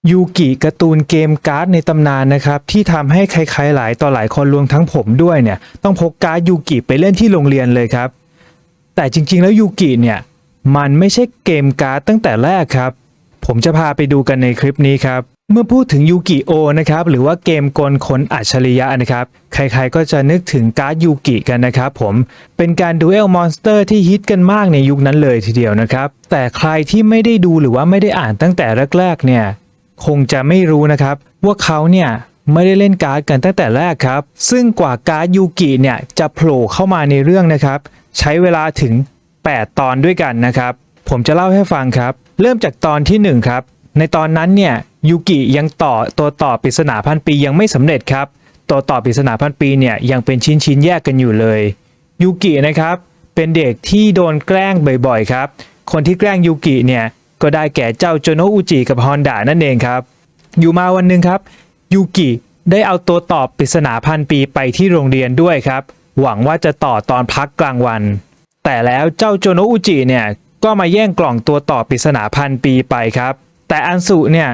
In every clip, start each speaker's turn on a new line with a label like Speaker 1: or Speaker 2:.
Speaker 1: ยูกิการ์ตูนเกมการ์ดในตำนานนะครับที่ทำให้ใครๆหลายต่อหลายคนรวมทั้งผมด้วยเนี่ยต้องพกการ์ดยูกิไปเล่นที่โรงเรียนเลยครับแต่จริงๆแล้วยูกิเนี่ยมันไม่ใช่เกมการ์ดตั้งแต่แรกครับผมจะพาไปดูกันในคลิปนี้ครับเมื่อพูดถึงยูกิโอนะครับหรือว่าเกมกลคนอัจฉริยะนะครับใครๆก็จะนึกถึงการ์ดยูกิกันนะครับผมเป็นการดูเอลมอนสเตอร์ที่ฮิตกันมากในยุคนั้นเลยทีเดียวนะครับแต่ใครที่ไม่ได้ดูหรือว่าไม่ได้อ่านตั้งแต่แรกๆเนี่ยคงจะไม่รู้นะครับว่าเขาเนี่ยไม่ได้เล่นการ์ดกันตั้งแต่แรกครับซึ่งกว่าการ์ดยูกิเนี่ยจะโผล่เข้ามาในเรื่องนะครับใช้เวลาถึง8ตอนด้วยกันนะครับผมจะเล่าให้ฟังครับเริ่มจากตอนที่1ครับในตอนนั้นเนี่ยยูกิยังตัวต่อปริศนาพันปียังไม่สำเร็จครับตัวต่อปริศนาพันปีเนี่ยยังเป็นชิ้นแยกกันอยู่เลยยูกินะครับเป็นเด็กที่โดนแกล้งบ่อยๆครับคนที่แกล้งยูกิเนี่ยก็ได้แก่เจ้าโจโนะอุจิกับฮอนดะนั่นเองครับอยู่มาวันหนึ่งครับยูกิได้เอาตัวต่อปริศนาพันปีไปที่โรงเรียนด้วยครับหวังว่าจะต่อตอนพักกลางวันแต่แล้วเจ้าโจโนะอุจิเนี่ยก็มาแย่งกล่องตัวต่อปริศนาพันปีไปครับแต่อันสุเนี่ย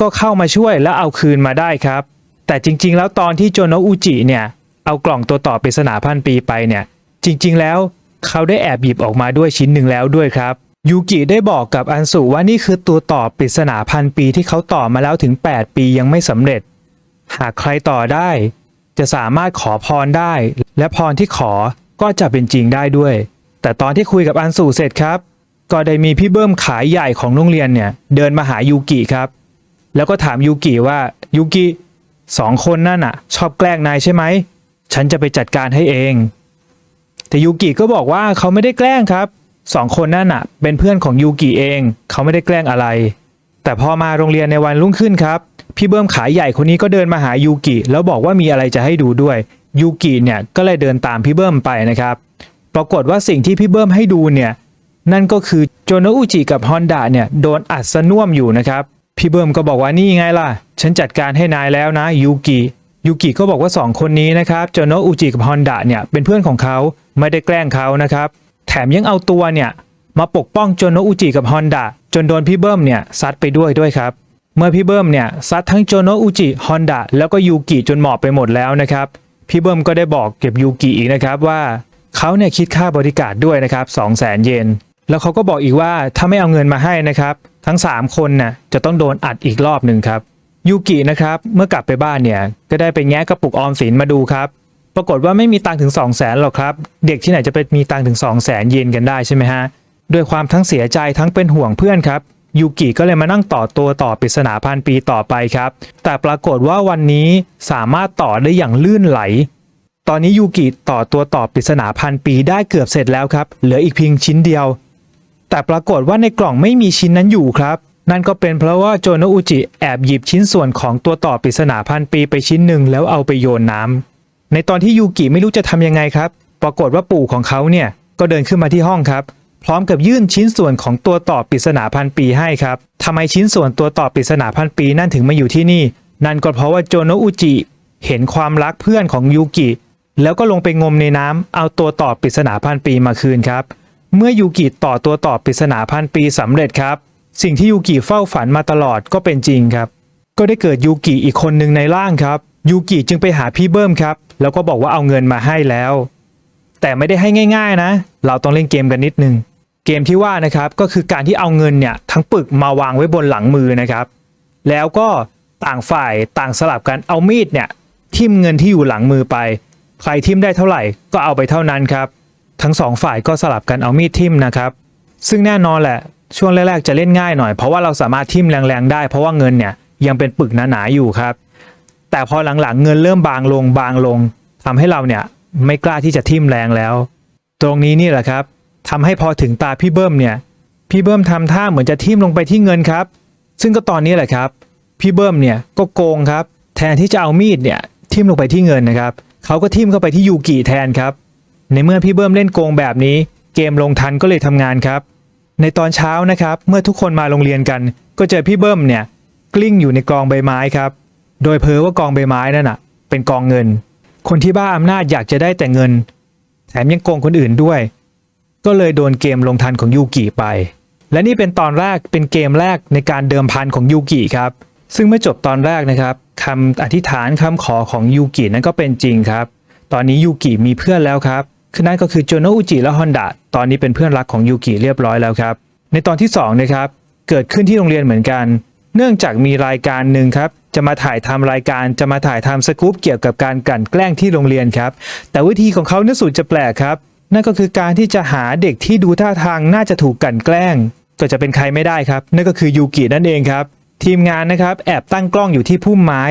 Speaker 1: ก็เข้ามาช่วยแล้วเอาคืนมาได้ครับแต่จริงๆแล้วตอนที่โจโนะอุจิเนี่ยเอากล่องตัวต่อปริศนาพันปีไปเนี่ยจริงๆแล้วเขาได้แอบหยิบออกมาด้วยชิ้นหนึ่งแล้วด้วยครับยูกิได้บอกกับอันสุว่านี่คือตัวต่อปริศนาพันปีที่เขาต่อมาแล้วถึง8ปียังไม่สำเร็จหากใครต่อได้จะสามารถขอพรได้และพรที่ขอก็จะเป็นจริงได้ด้วยแต่ตอนที่คุยกับอันสุเสร็จครับก็ได้มีพี่เบิ้มขายใหญ่ของโรงเรียนเนี่ยเดินมาหายูกิครับแล้วก็ถามยูกิว่ายูกิ2คนนั่นน่ะชอบแกล้งนายใช่ไหมฉันจะไปจัดการให้เองแต่ยูกิก็บอกว่าเขาไม่ได้แกล้งครับ2คนนั่นน่ะเป็นเพื่อนของยูกิเองเขาไม่ได้แกล้งอะไรแต่พอมาโรงเรียนในวันรุ่งขึ้นครับพี่เบิ้มขายใหญ่คนนี้ก็เดินมาหายูกิแล้วบอกว่ามีอะไรจะให้ดูด้วยยูกิเนี่ยก็เลยเดินตามพี่เบิ้มไปนะครับปรากฏว่าสิ่งที่พี่เบิ้มให้ดูเนี่ยนั่นก็คือโจโนะอุจิกับฮอนดะเนี่ยโดนอัดซะน่วมอยู่นะครับพี่เบิ้มก็บอกว่านี่ไงล่ะฉันจัดการให้นายแล้วนะยูกิก็บอกว่า2คนนี้นะครับโจโนะอุจิกับฮอนดะเนี่ยเป็นเพื่อนของเขาไม่ได้แกล้งเขานะครับแถมยังเอาตัวเนี่ยมาปกป้องโจโนะอุจิกับฮอนดะจนโดนพี่เบิ้มเนี่ยซัดไปด้วยครับเมื่อพี่เบิ้มเนี่ยซัดทั้งโจโนะอุจิฮอนดะแล้วก็ยูกิจนหมอบไปหมดแล้วนะครับพี่เบิ้มก็ได้บอกเก็บยูกิอีกนะครับว่าเขาเนี่ยคิดค่าบริการด้วยนะครับ200,000 เยนแล้วเขาก็บอกอีกว่าถ้าไม่เอาเงินมาให้นะครับทั้ง3คนน่ะจะต้องโดนอัดอีกรอบหนึ่งครับยูกินะครับเมื่อกลับไปบ้านเนี่ยก็ได้ไปแงะกระปุกออมสินมาดูครับปรากฏว่าไม่มีตังค์ถึง200,000หรอกครับเด็กที่ไหนจะไปมีตังค์ถึง200,000 เยนกันได้ใช่ไหมฮะด้วยความทั้งเสียใจทั้งเป็นห่วงเพื่อนครับยูกิก็เลยมานั่งต่อปริศนาพันปีต่อไปครับแต่ปรากฏว่าวันนี้สามารถต่อได้อย่างลื่นไหลตอนนี้ยูกิต่อปริศนาพันปีได้เกือบเสร็จแล้วครับเหลืออีกเพียงชิ้นเดียวแต่ปรากฏว่าในกล่องไม่มีชิ้นนั้นอยู่ครับนั่นก็เป็นเพราะว่าโจโนะอุจิแอบหยิบชิ้นส่วนของตัวต่อปริศนาพันปีไปชิ้นหนึ่งแล้วเอาไปโยนน้ำในตอนที่ยูกิไม่รู้จะทำยังไงครับปรากฏว่าปู่ของเขาเนี่ยก็เดินขึ้นมาที่ห้องครับพร้อมกับยื่นชิ้นส่วนของตัวต่อปริศนาพันปีให้ครับทำไมชิ้นส่วนตัวต่อปริศนาพันปีนั่นถึงมาอยู่ที่นี่นั่นก็เพราะว่าโจโนะอุจิเห็นความรักเพื่อนของยูกิแล้วก็ลงไปงมในน้ำเอาตัวต่อปริศนาพันปีมาคืนครับเมื่อยูกิตัวต่อปริศนาพันปีสำเร็จครับสิ่งที่ยูกิเฝ้าฝันมาตลอดก็เป็นจริงครับก็ได้เกิดยูกิอีกคนหนึ่งในร่างครับยูกิจึงไปหาพี่เบิ้มครับแล้วก็บอกว่าเอาเงินมาให้แล้วแต่ไม่ได้ให้ง่ายๆนะเราต้องเล่นเกมกันนิดนึงเกมที่ว่านะครับก็คือการที่เอาเงินเนี่ยทั้งปึกมาวางไว้บนหลังมือนะครับแล้วก็ต่างฝ่ายต่างสลับกันเอามีดเนี่ยทิ่มเงินที่อยู่หลังมือไปใครทิ่มได้เท่าไหร่ก็เอาไปเท่านั้นครับทั้ง2ฝ่ายก็สลับกันเอามีดทิ่มนะครับซึ่งแน่นอนแหละช่วงแรกๆจะเล่นง่ายหน่อยเพราะว่าเราสามารถทิ่มแรงๆได้เพราะว่าเงินเนี่ยยังเป็นปึกหนาๆอยู่ครับแต่พอหลังๆเงินเริ่มบางลงทำให้เราเนี่ยไม่กล้าที่จะทิ่มแรงแล้วตรงนี้นี่แหละครับทำให้พอถึงตาพี่เบิ้มเนี่ยพี่เบิ้มทำท่าเหมือนจะทิ่มลงไปที่เงินครับซึ่งก็ตอนนี้แหละครับพี่เบิ้มเนี่ยก็โกงครับแทนที่จะเอามีดเนี่ยทิ่มลงไปที่เงินนะครับเขาก็ทิ่มเข้าไปที่ยูกิแทนครับในเมื่อพี่เบิ้มเล่นโกงแบบนี้เกมลงทันก็เลยทำงานครับในตอนเช้านะครับเมื่อทุกคนมาโรงเรียนกันก็เจอพี่เบิ้มเนี่ยกลิ้งอยู่ในกองใบไม้ครับโดยเพ้อว่ากองใบไม้นั่นน่ะเป็นกองเงินคนที่บ้าอำนาจอยากจะได้แต่เงินแถมยังโกงคนอื่นด้วยก็เลยโดนเกมลงทันของยูกิไปและนี่เป็นตอนแรกเป็นเกมแรกในการเดิมพันของยูกิครับ ซึ่งเมื่อจบตอนแรกนะครับคำอธิษฐานคำขอของยูกินั้นก็เป็นจริงครับตอนนี้ยูกิมีเพื่อนแล้วครับคือนั่นก็คือโจโนอุจิและฮอนดะตอนนี้เป็นเพื่อนรักของยูกิเรียบร้อยแล้วครับในตอนที่2นะครับเกิดขึ้นที่โรงเรียนเหมือนกันเนื่องจากมีรายการหนึ่งครับจะมาถ่ายทำรายการจะมาถ่ายทำสกู๊ปเกี่ยวกับการกลั่นแกล้งที่โรงเรียนครับแต่วิธีของเขาเนี่ยสุดจะแปลกครับนั่นก็คือการที่จะหาเด็กที่ดูท่าทางน่าจะถูกกลั่นแกล้งก็จะเป็นใครไม่ได้ครับนั่นก็คือยูกินั่นเองครับทีมงานนะครับแอบตั้งกล้องอยู่ที่พุ่มไม้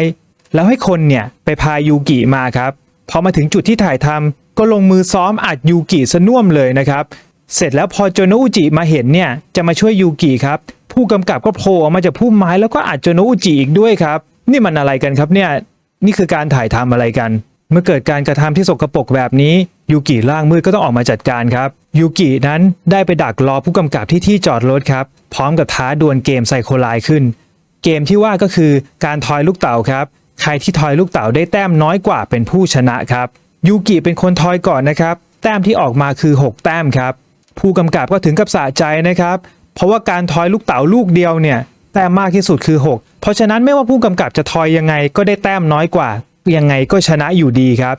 Speaker 1: แล้วให้คนเนี่ยไปพายูกิมาครับพอมาถึงจุดที่ถ่ายทำก็ลงมือซ้อมอัดยูกิซะน่วมเลยนะครับเสร็จแล้วพอโจโนอุจิมาเห็นเนี่ยจะมาช่วยยูกิครับผู้กำกับก็โผล่ออกมาจากพุ่มไม้แล้วก็อัดโจโนอุจิอีกด้วยครับนี่มันอะไรกันครับเนี่ยนี่คือการถ่ายทำอะไรกันเมื่อเกิดการกระทำที่สกปรกแบบนี้ยูกิร่างมืดก็ต้องออกมาจัดการครับยูกินั้นได้ไปดักรอผู้กำกับที่จอดรถครับพร้อมกับท้าดวลเกมไซโคไลน์ขึ้นเกมที่ว่าก็คือการทอยลูกเต๋าครับใครที่ทอยลูกเต๋าได้แต้มน้อยกว่าเป็นผู้ชนะครับยูกิเป็นคนทอยก่อนนะครับแต้มที่ออกมาคือ6แต้มครับผู้กำกับก็ถึงกับสะใจนะครับเพราะว่าการทอยลูกเต๋าลูกเดียวเนี่ยแต้มมากที่สุดคือ6เพราะฉะนั้นไม่ว่าผู้กำกับจะทอยยังไงก็ได้แต้มน้อยกว่ายังไงก็ชนะอยู่ดีครับ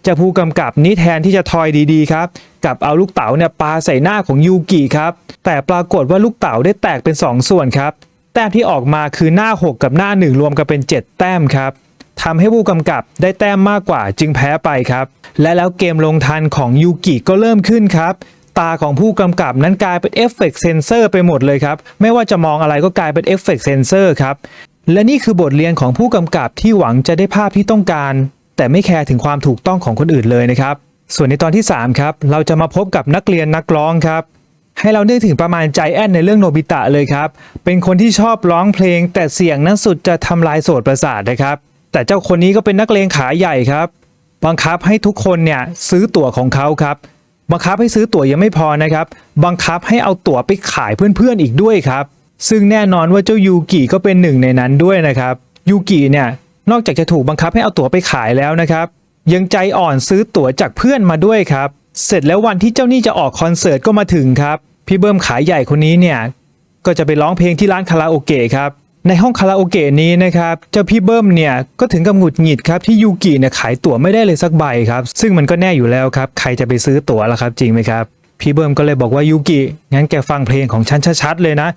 Speaker 1: จะผู้กำกับนี้แทนที่จะทอยดีๆครับกับเอาลูกเต๋าเนี่ยปาใส่หน้าของยูกิครับแต่ปรากฏว่าลูกเต๋าได้แตกเป็น2ส่วนครับแต้มที่ออกมาคือหน้า6กับหน้า1รวมกันเป็น7แต้มครับทำให้ผู้กำกับได้แต้มมากกว่าจึงแพ้ไปครับและแล้วเกมลงทันของยูกิก็เริ่มขึ้นครับตาของผู้กำกับนั้นกลายเป็นเอฟเฟกต์เซนเซอร์ไปหมดเลยครับไม่ว่าจะมองอะไรก็กลายเป็นเอฟเฟกต์เซนเซอร์ครับและนี่คือบทเรียนของผู้กำกับที่หวังจะได้ภาพที่ต้องการแต่ไม่แคร์ถึงความถูกต้องของคนอื่นเลยนะครับส่วนในตอนที่3ครับเราจะมาพบกับนักเรียนนักร้องครับให้เรานึกถึงประมาณใจแอนในเรื่องโนบิตะเลยครับเป็นคนที่ชอบร้องเพลงแต่เสียงนั้นสุดจะทำลายโสตประสาทนะครับแต่เจ้าคนนี้ก็เป็นนักเลงขาใหญ่ครับบังคับให้ทุกคนเนี่ยซื้อตั๋วของเขาครับบังคับให้ซื้อตั๋วยังไม่พอนะครับบังคับให้เอาตั๋วไปขายเพื่อนๆอีกด้วยครับซึ่งแน่นอนว่าเจ้ายูกิก็เป็นหนึ่งในนั้นด้วยนะครับยูกิเนี่ยนอกจากจะถูกบังคับให้เอาตั๋วไปขายแล้วนะครับยังใจอ่อนซื้อตั๋วจากเพื่อนมาด้วยครับเสร็จแล้ววันที่เจ้าหนี้จะออกคอนเสิร์ตก็มาถึงครับพี่เบิ้มขายใหญ่คนนี้เนี่ยก็จะไปร้องเพลงที่ร้านคาราโอเกะครับในห้องคาราโอเกะนี้นะครับเจ้าพี่เบิ้มเนี่ยก็ถึงกับหงุดหงิดครับที่ยูกิเนี่ยขายตั๋วไม่ได้เลยสักใบครับซึ่งมันก็แน่อยู่แล้วครับใครจะไปซื้อตั๋วล่ะครับจริงไหมครับพี่เบิ้มก็เลยบอกว่ายูกิงั้นแกฟังเพลงของฉันชัดๆเลยนะ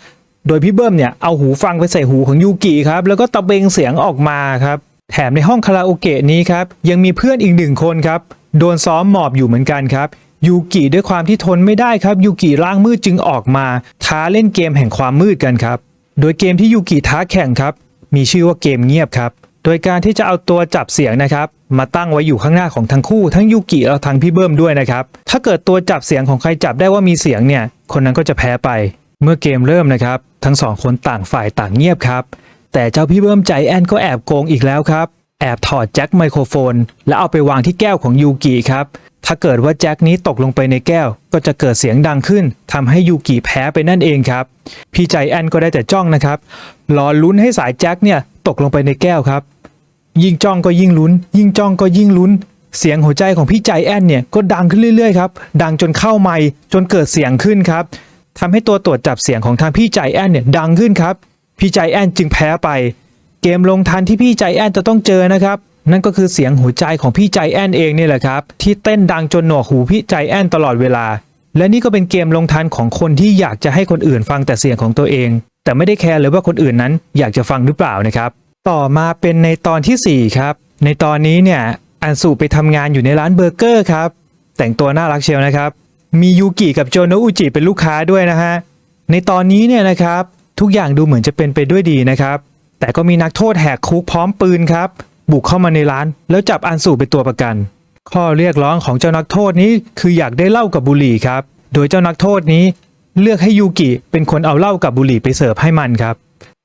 Speaker 1: โดยพี่เบิ้มเนี่ยเอาหูฟังไปใส่หูของยูกิครับแล้วก็ตะเบงเสียงออกมาครับแถมในห้องคาราโอเกะนี้ครับยังมีเพื่อนอีก1คนครับโดนซ้อมหมอบอยู่เหมือนกันครับยูกิด้วยความที่ทนไม่ได้ครับยูกิร่างมืดจึงออกมาท้าเล่นเกมแห่งความมืดกันครับโดยเกมที่ยูกิท้าแข่งครับมีชื่อว่าเกมเงียบครับโดยการที่จะเอาตัวจับเสียงนะครับมาตั้งไว้อยู่ข้างหน้าของทั้งคู่ทั้งยูกิและทั้งพี่เบิ้มด้วยนะครับถ้าเกิดตัวจับเสียงของใครจับได้ว่ามีเสียงเนี่ยคนนั้นก็จะแพ้ไปเมื่อเกมเริ่มนะครับทั้ง2คนต่างฝ่ายต่างเงียบครับแต่เจ้าพี่เบิ้มใจแอนก็แอบโกงอีกแล้วครับแอบถอดแจ็คไมโครโฟนแล้วเอาไปวางที่แก้วของยูกิครับถ้าเกิดว่าแจ็คนี้ตกลงไปในแก้วก็จะเกิดเสียงดังขึ้นทำให้ยูกิแพ้ไปนั่นเองครับพี่ใจแอนก็ได้แต่จ้องนะครับรอลุ้นให้สายแจ็คเนี่ยตกลงไปในแก้วครับยิ่งจ้องก็ยิ่งลุ้นยิ่งจ้องก็ยิ่งลุ้นเสียงหัวใจของพี่ใจแอนเนี่ยก็ดังขึ้นเรื่อยๆครับดังจนเข้าไมค์จนเกิดเสียงขึ้นครับทำให้ตัวตรวจจับเสียงของทางพี่ใจแอนเนี่ยดังขึ้นครับพี่ใจแอนจึงแพ้ไปเกมลงทันที่พี่ใจแอนจะต้องเจอนะครับนั่นก็คือเสียงหัวใจของพี่ใจแอนเองนี่แหละครับที่เต้นดังจนหนวกหูพี่ใจแอนตลอดเวลาและนี่ก็เป็นเกมลงทันของคนที่อยากจะให้คนอื่นฟังแต่เสียงของตัวเองแต่ไม่ได้แคร์เลยว่าคนอื่นนั้นอยากจะฟังหรือเปล่านะครับต่อมาเป็นในตอนที่4ครับในตอนนี้เนี่ยอันสุไปทำงานอยู่ในร้านเบอร์เกอร์ครับแต่งตัวน่ารักเชียวนะครับมียูกิกับโจโนอุจิเป็นลูกค้าด้วยนะฮะในตอนนี้เนี่ยนะครับทุกอย่างดูเหมือนจะเป็นไปด้วยดีนะครับแต่ก็มีนักโทษแหกคุกพร้อมปืนครับบุกเข้ามาในร้านแล้วจับอันสุเป็นตัวประกันข้อเรียกร้องของเจ้านักโทษนี้คืออยากได้เหล้ากับบุหรี่ครับโดยเจ้านักโทษนี้เลือกให้ยูกิเป็นคนเอาเหล้ากับบุหรี่ไปเสิร์ฟให้มันครับ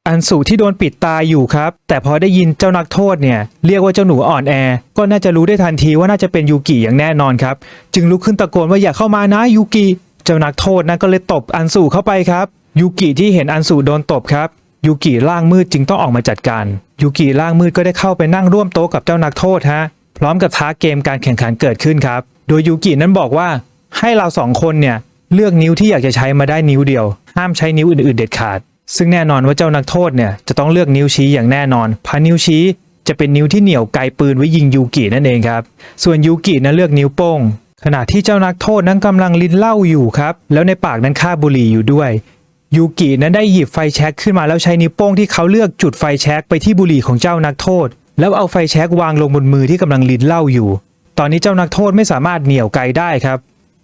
Speaker 1: อันสุที่โดนปิดตาอยู่ครับแต่พอได้ยินเจ้านักโทษเนี่ยเรียกว่าเจ้าหนูอ่อนแอก็น่าจะรู้ได้ทันทีว่าน่าจะเป็นยูกิอย่างแน่นอนครับจึงลุกขึ้นตะโกนว่าอย่าเข้ามานะยูกิเจ้านักโทษนะก็เลยตบอันสุเข้าไปครับยูกิที่เห็นอันสุโดนตบครับยูกิร่างมืดจึงต้องออกมาจัดการยูกิร่างมืดก็ได้เข้าไปนั่งร่วมโต๊ะกับเจ้านักโทษฮะพร้อมกับท้าเกมการแข่งขันเกิดขึ้นครับโดยยูกินั้นบอกว่าให้เรา2คนเนี่ยเลือกนิ้วที่อยากจะใช้มาได้นิ้วเดียวห้ามใช้นิ้วอื่นๆเด็ดขาด ซึ่งแน่นอนว่าเจ้านักโทษเนี่ยจะต้องเลือกนิ้วชี้อย่างแน่นอนเพราะนิ้วชี้จะเป็นนิ้วที่เหนี่ยวไกปืนไว้ยิงยูกินั่นเองครับส่วนยูกินั้นเลือกนิ้วโป้งขณะที่เจ้านักโทษนั้นกำลังลิ้นเหล้าอยู่ครับแล้วในปากนั้นคาบบุหรี่อยู่ด้วยยูกินั้นได้หยิบไฟแช็กขึ้นมาแล้วใช้นิ้วโป้งที่เขาเลือกจุดไฟแช็กไปที่บุหรี่ของเจ้านักโทษแล้วเอาไฟแช็กวางลงบนมือที่กำลังลิ้นเหล้าอยู่ตอนนี้เจ้านักโทษไม่สามารถเหนี่ยวไกได้ครั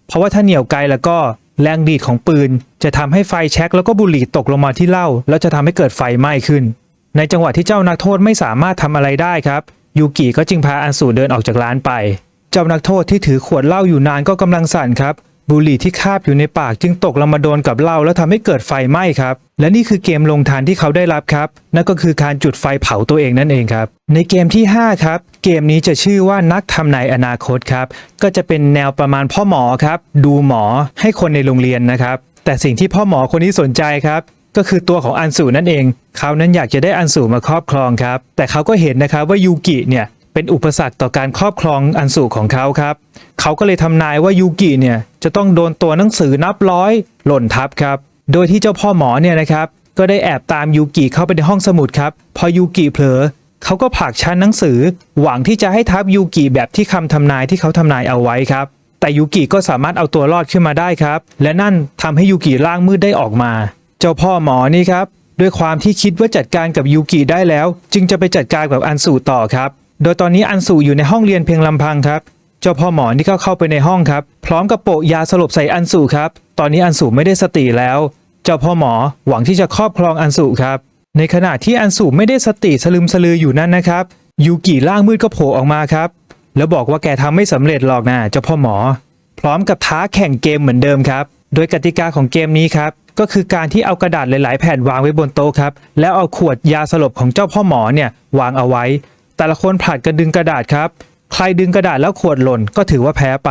Speaker 1: บเพราะว่าถ้าเหนี่ยวไกแล้วก็แรงดีดของปืนจะทำให้ไฟแช็กแล้วก็บุหรี่ตกลงมาที่เหล้าแล้วจะทำให้เกิดไฟไหม้ขึ้นในจังหวะที่เจ้านักโทษไม่สามารถทำอะไรได้ครับยูกิก็จึงพาอันสูเดินออกจากร้านไปเจ้านักโทษที่ถือขวดเหล้าอยู่นานก็กำลังสั่นครับบุหรี่ที่คาบอยู่ในปากจึงตกลงมาโดนกับเหล้าแล้วทำให้เกิดไฟไหม้ครับและนี่คือเกมลงทันที่เขาได้รับครับนั่นก็คือการจุดไฟเผาตัวเองนั่นเองครับในเกมที่5ครับเกมนี้จะชื่อว่านักทำนายอนาคตครับก็จะเป็นแนวประมาณพ่อหมอครับดูหมอให้คนในโรงเรียนนะครับแต่สิ่งที่พ่อหมอคนนี้สนใจครับก็คือตัวของอันสูนั่นเองเขานั้นอยากจะได้อันสูมาครอบครองครับแต่เขาก็เห็นนะครับว่ายูกิเนี่ยเป็นอุปสรรคต่อการครอบครองอันสูของเขาครับเขาก็เลยทำนายว่ายูกิเนี่ยจะต้องโดนตัวหนังสือนับร้อยหล่นทับครับโดยที่เจ้าพ่อหมอเนี่ยนะครับก็ได้แอบตามยูกิเข้าไปในห้องสมุดครับพอยูกิเผลอเขาก็ผลักชั้นหนังสือหวังที่จะให้ทับยูกิแบบที่คำทำนายที่เขาทำนายเอาไว้ครับแต่ยูกิก็สามารถเอาตัวรอดขึ้นมาได้ครับและนั่นทำให้ยูกิร่างมืดได้ออกมาเจ้าพ่อหมอนี่ครับด้วยความที่คิดว่าจัดการกับยูกิได้แล้วจึงจะไปจัดการกับอันสูต่อครับโดยตอนนี้อันสูอยู่ในห้องเรียนเพียงลำพังครับเจ้าพ่อหมอนี่ก็เข้าไปในห้องครับพร้อมกับโปะยาสลบใส่อันสูครับตอนนี้อันสูไม่ได้สติแล้วเจ้าพ่อหมอหวังที่จะครอบครองอันสูครับในขณะที่อันสูไม่ได้สติสลึมสลืออยู่นั้นนะครับยูกิร่างมืดก็โผล่ออกมาครับแล้วบอกว่าแกทำไม่สำเร็จหรอกนะเจ้าพ่อหมอพร้อมกับท้าแข่งเกมเหมือนเดิมครับโดยกติกาของเกมนี้ครับก็คือการที่เอากระดาษหลายๆแผ่นวางไว้บนโต๊ะครับแล้วเอาขวดยาสลบของเจ้าพ่อหมอเนี่ยวางเอาไว้แต่ละคนผลัดกันดึงกระดาษครับใครดึงกระดาษแล้วขวดหล่นก็ถือว่าแพ้ไ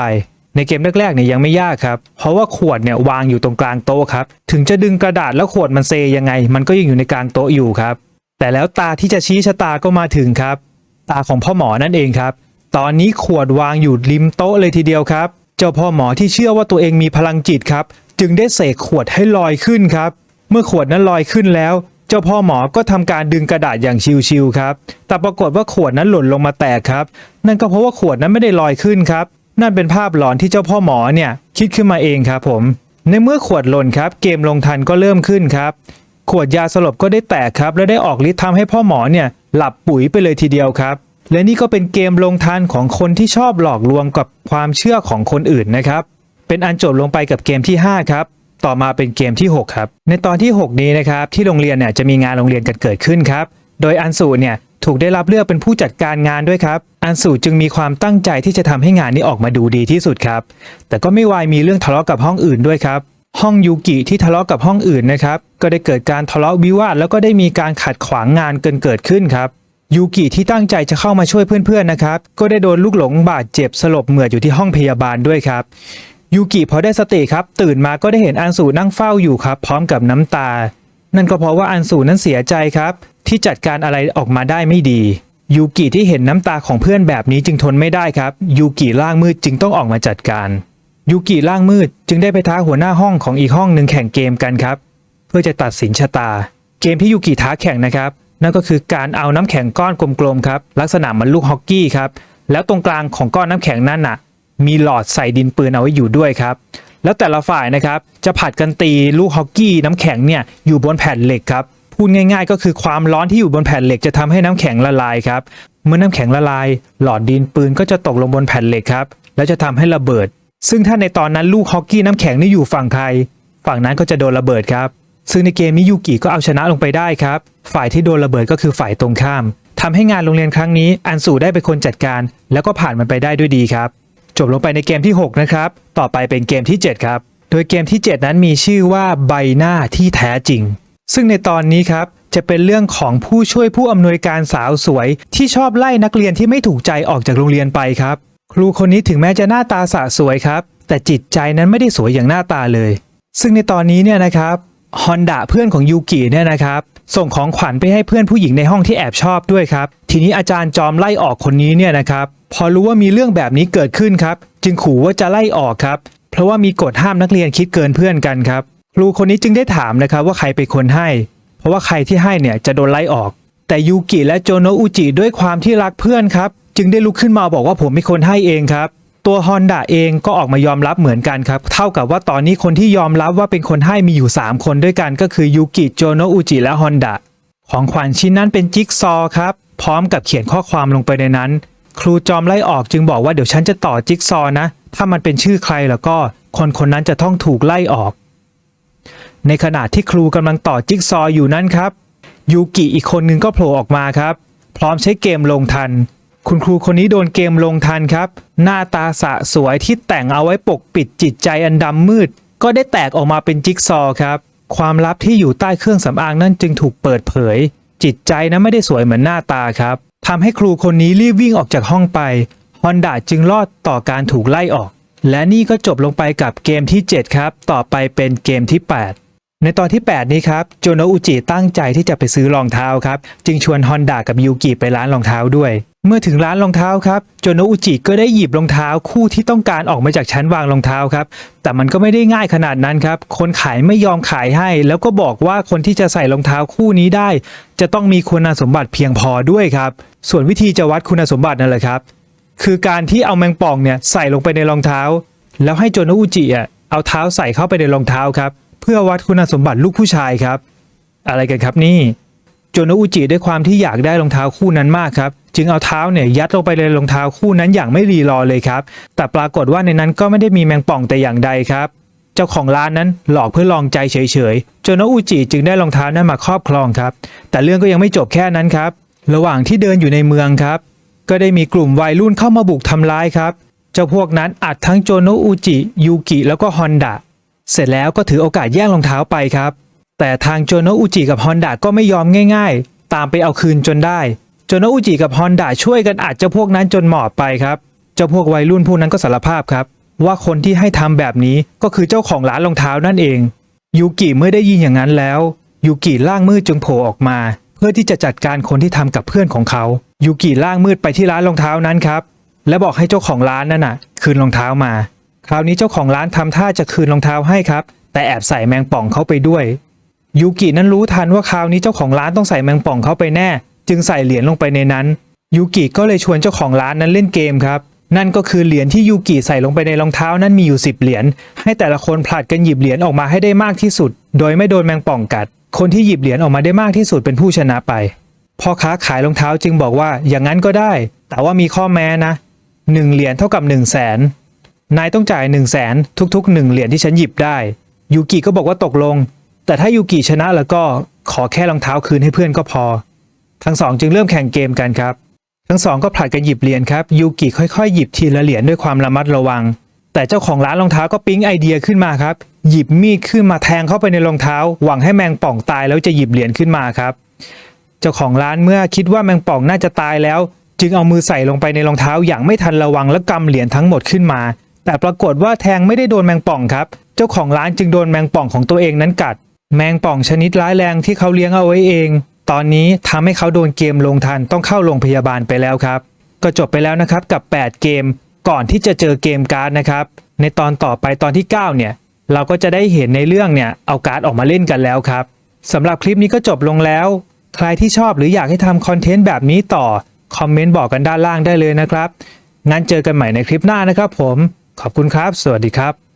Speaker 1: ปในเกมแรกๆเนี่ยยังไม่ยากครับเพราะว่าขวดเนี่ยวางอยู่ตรงกลางโต๊ะครับถึงจะดึงกระดาษแล้วขวดมันเซยังไงมันก็ยังอยู่ในกลางโต๊ะอยู่ครับแต่แล้วตาที่จะชี้ชะตาก็มาถึงครับตาของพ่อหมอนั่นเองครับตอนนี้ขวดวางอยู่ริมโต๊ะเลยทีเดียวครับเจ้าพ่อหมอที่เชื่อว่าตัวเองมีพลังจิตครับจึงได้เสกขวดให้ลอยขึ้นครับเมื่อขวดนั้นลอยขึ้นแล้วเจ้าพ่อหมอก็ทำการดึงกระดาษอย่างชิวๆครับแต่ปรากฏว่าขวดนั้นหล่นลงมาแตกครับนั่นก็เพราะว่าขวดนั้นไม่ได้ลอยขึ้นครับนั่นเป็นภาพหลอนที่เจ้าพ่อหมอเนี่ยคิดขึ้นมาเองครับผมในเมื่อขวดหล่นครับเกมลงทันก็เริ่มขึ้นครับขวดยาสลบก็ได้แตกครับและได้ออกฤทธิ์ทำให้พ่อหมอเนี่ยหลับปุ๋ยไปเลยทีเดียวครับและนี่ก็เป็นเกมลงทันของคนที่ชอบหลอกลวงกับความเชื่อของคนอื่นนะครับเป็นอันจบลงไปกับเกมที่5ครับต่อมาเป็นเกมที่6ครับในตอนที่6นี้นะครับที่โรงเรียนเนี่ยจะมีงานโรงเรียนกันเกิดขึ้นครับโดยอันสูเนี่ยถูกได้รับเลือกเป็นผู้จัดการงานด้วยครับอันสูจึงมีความตั้งใจที่จะทำให้งานนี้ออกมาดูดีที่สุดครับแต่ก็ไม่วายมีเรื่องทะเลาะกับห้องอื่นด้วยครับห้องยูกิที่ทะเลาะกับห้องอื่นนะครับก็ได้เกิดการทะเลาะวิวาทแล้วก็ได้มีการขัดขวางงานเกิดขึ้นครับยูกิที่ตั้งใจจะเข้ามาช่วยเพื่อนๆนะครับก็ได้โดนลูกหลงบาดเจ็บสลบเหมือดอยู่ที่ห้องพยาบาลด้วยครับยูกิพอได้สติครับตื่นมาก็ได้เห็นอันสูนั่งเฝ้าอยู่ครับพร้อมกับน้ำตานั่นก็เพราะว่าอันสูนั้นเสียใจครับที่จัดการอะไรออกมาได้ไม่ดียูกิที่เห็นน้ำตาของเพื่อนแบบนี้จึงทนไม่ได้ครับยูกิร่างมืดจึงต้องออกมาจัดการยูกิร่างมืดจึงได้ไปท้าหัวหน้าห้องของอีกห้องหนึ่งแข่งเกมกันครับเพื่อจะตัดสินชะตาเกมที่ยูกิท้าแข่งนะครับนั่นก็คือการเอาน้ำแข็งก้อนกลมๆครับลักษณะเหมือนลูกฮอกกี้ครับแล้วตรงกลางของก้อนน้ำแข็งนั่นน่ะมีหลอดใส่ดินปืนเอาไว้อยู่ด้วยครับแล้วแต่ละฝ่ายนะครับจะผัดกันตีลูกฮอกกี้น้ำแข็งเนี่ยอยู่บนแผ่นเหล็กครับพูดง่ายๆก็คือความร้อนที่อยู่บนแผ่นเหล็กจะทำให้น้ำแข็งละลายครับเมื่อน้ำแข็งละลายหลอดดินปืนก็จะตกลงบนแผ่นเหล็กครับแล้วจะทำให้ระเบิดซึ่งถ้าในตอนนั้นลูกฮอกกี้น้ำแข็งนี่อยู่ฝั่งใครฝั่งนั้นก็จะโดนระเบิดครับซึ่งในเกมนี้ยูกิก็เอาชนะลงไปได้ครับฝ่ายที่โดนระเบิดก็คือฝ่ายตรงข้ามทำให้งานโรงเรียนครั้งนี้อันสูได้เป็นคนจัดการแล้วก็ผ่านมันไปได้ด้วยดีครับจบลงไปในเกมที่6นะครับต่อไปเป็นเกมที่7ครับโดยเกมที่7นั้นมีชื่อว่าใบหน้าที่แท้จริงซึ่งในตอนนี้ครับจะเป็นเรื่องของผู้ช่วยผู้อำนวยการสาวสวยที่ชอบไล่นักเรียนที่ไม่ถูกใจออกจากโรงเรียนไปครับครูคนนี้ถึงแม้จะหน้าตาสะสวยครับแต่จิตใจนั้นไม่ได้สวยอย่างหน้าตาเลยซึ่งในตอนนี้เนี่ยนะครับฮอนดะเพื่อนของยูกิเนี่ยนะครับส่งของขวัญไปให้เพื่อนผู้หญิงในห้องที่แอบชอบด้วยครับทีนี้อาจารย์จอมไล่ออกคนนี้เนี่ยนะครับพอรู้ว่ามีเรื่องแบบนี้เกิดขึ้นครับจึงขู่ว่าจะไล่ออกครับเพราะว่ามีกฎห้ามนักเรียนคิดเกินเพื่อนกันครับครูคนนี้จึงได้ถามนะครับว่าใครเป็นคนให้ เพราะว่าใครที่ให้เนี่ยจะโดนไล่ออกแต่ยูกิและโจโนะอุจิด้วยความที่รักเพื่อนครับจึงได้ลุกขึ้นมาบอกว่าผมเป็นคนให้เองครับตัวฮอนดะเองก็ออกมายอมรับเหมือนกันครับเท่ากับว่าตอนนี้คนที่ยอมรับว่าเป็นคนให้มีอยู่3คนด้วยกันก็คือยูกิโจโนะอุจิและฮอนดะของขวัญชิ้นนั้นเป็นจิ๊กซอว์ครับพร้อมกับเขียนข้อความลงไปในนั้นครูจอมไล่ออกจึงบอกว่าเดี๋ยวฉันจะต่อจิ๊กซอว์นะถ้ามันเป็นชื่อใครแล้วก็คนคนนั้นจะต้องถูกไล่ออกในขณะที่ครูกำลังต่อจิ๊กซอว์อยู่นั้นครับยูกิอีกคนนึงก็โผล่ออกมาครับพร้อมใช้เกมลงทันคุณครูคนนี้โดนเกมลงทันครับหน้าตาสะสวยที่แต่งเอาไว้ปกปิดจิตใจอันดำมืดก็ได้แตกออกมาเป็นจิ๊กซอว์ครับความลับที่อยู่ใต้เครื่องสำอางนั่นจึงถูกเปิดเผยจิตใจนั้นไม่ได้สวยเหมือนหน้าตาครับทำให้ครูคนนี้รีบวิ่งออกจากห้องไปฮอนดะจึงรอดต่อการถูกไล่ออกและนี่ก็จบลงไปกับเกมที่7ครับต่อไปเป็นเกมที่8ในตอนที่8นี้ครับโจโนะอุจิตั้งใจที่จะไปซื้อรองเท้าครับจึงชวนฮอนดะกับยูกิไปร้านรองเท้าด้วยเมื่อถึงร้านรองเท้าครับโจโนะอุจิก็ได้หยิบรองเท้าคู่ที่ต้องการออกมาจากชั้นวางรองเท้าครับแต่มันก็ไม่ได้ง่ายขนาดนั้นครับคนขายไม่ยอมขายให้แล้วก็บอกว่าคนที่จะใส่รองเท้าคู่นี้ได้จะต้องมีคุณสมบัติเพียงพอด้วยครับส่วนวิธีจะวัดคุณสมบัตินั่นแหละครับคือการที่เอาแมงป่องเนี่ยใส่ลงไปในรองเท้าแล้วให้โจโนะอุจิเอาเท้าใส่เข้าไปในรองเท้าครับเพื่อวัดคุณสมบัติลูกผู้ชายครับอะไรกันครับนี่โจโนะอุจิด้วยความที่อยากได้รองเท้าคู่นั้นมากครับจึงเอาเท้าเนี่ยยัดลงไปในรองเท้าคู่นั้นอย่างไม่รีรอเลยครับแต่ปรากฏว่าในนั้นก็ไม่ได้มีแมงป่องแต่อย่างใดครับเจ้าของร้านนั้นหลอกเพื่อลองใจเฉยๆโจโนะอุจิจึงได้รองเท้านั้นมาครอบครองครับแต่เรื่องก็ยังไม่จบแค่นั้นครับระหว่างที่เดินอยู่ในเมืองครับก็ได้มีกลุ่มวัยรุ่นเข้ามาบุกทำร้ายครับเจ้าพวกนั้นอัดทั้งโจโนะอุจิยูกิแล้วก็ฮอนดะเสร็จแล้วก็ถือโอกาสแย่งรองเท้าไปครับแต่ทางโจโนะอุจิกับฮอนดะก็ไม่ยอมง่ายๆตามไปเอาคืนจนได้โจโนะอุจิกับฮอนดะช่วยกันอัดเจ้าพวกนั้นจนหมอบไปครับเจ้าพวกวัยรุ่นพวกนั้นก็สารภาพครับว่าคนที่ให้ทำแบบนี้ก็คือเจ้าของร้านรองเท้านั่นเองยูกิเมื่อได้ยินอย่างนั้นแล้วยูกิร่างมืดจึงโผล่ออกมาเพื่อที่จะจัดการคนที่ทำกับเพื่อนของเขายูกิร่างมืดไปที่ร้านรองเท้านั้นครับและบอกให้เจ้าของร้านนั่นคืนรองเท้ามาคราวนี้เจ้าของร้านทำท่าจะคืนรองเท้าให้ครับแต่แอบใส่แมงป่องเข้าไปด้วยยูกินั้นรู้ทันว่าคราวนี้เจ้าของร้านต้องใส่แมงป่องเข้าไปแน่จึงใส่เหรียญลงไปในนั้นยูกิก็เลยชวนเจ้าของร้านนั้นเล่นเกมครับนั่นก็คือเหรียญที่ยูกิใส่ลงไปในรองเท้านั้นมีอยู่10เหรียญให้แต่ละคนผลัดกันหยิบเหรียญออกมาให้ได้มากที่สุดโดยไม่โดนแมงป่องกัดคนที่หยิบเหรียญออกมาได้มากที่สุดเป็นผู้ชนะไปพ่อค้าขายรองเท้าจึงบอกว่าอย่างนั้นก็ได้แต่ว่ามีข้อแม้นะ1เหรียญเท่ากับ100,000นายต้องจ่าย100,000ทุกๆ1เหรียญที่ฉันหยิบได้ยูกิก็บอกว่าตกลงแต่ถ้ายูกิชนะแล้วก็ขอแค่รองเท้าคืนให้เพื่อนก็พอทั้งสองจึงเริ่มแข่งเกมกันครับทั้งสองก็ผลัดกันหยิบเหรียญครับยูกิค่อยๆหยิบทีละเหรียญด้วยความระมัดระวังแต่เจ้าของร้านรองเท้าก็ปิ๊งไอเดียขึ้นมาครับหยิบมีดขึ้นมาแทงเข้าไปในรองเท้าหวังให้แมงป่องตายแล้วจะหยิบเหรียญขึ้นมาครับเจ้าของร้านเมื่อคิดว่าแมงป่องน่าจะตายแล้วจึงเอามือใส่ลงไปในรองเท้าอย่างไม่ทันระวังและกำเหรียญทั้งหมดขึ้นมาแต่ปรากฏว่าแทงไม่ได้โดนแมงป่องครับเจ้าของร้านจึงโดนแมงป่องของตัวเองนั้นกัดแมงป่องชนิดร้ายแรงที่เขาเลี้ยงเอาไว้เองตอนนี้ทำให้เขาโดนเกมลงทันต้องเข้าโรงพยาบาลไปแล้วครับก็จบไปแล้วนะครับกับ8เกมก่อนที่จะเจอเกมการ์ดนะครับในตอนต่อไปตอนที่9เนี่ยเราก็จะได้เห็นในเรื่องเนี่ยเอาการ์ดออกมาเล่นกันแล้วครับสำหรับคลิปนี้ก็จบลงแล้วใครที่ชอบหรืออยากให้ทำคอนเทนต์แบบนี้ต่อคอมเมนต์บอกกันด้านล่างได้เลยนะครับงั้นเจอกันใหม่ในคลิปหน้านะครับผมขอบคุณครับสวัสดีครับ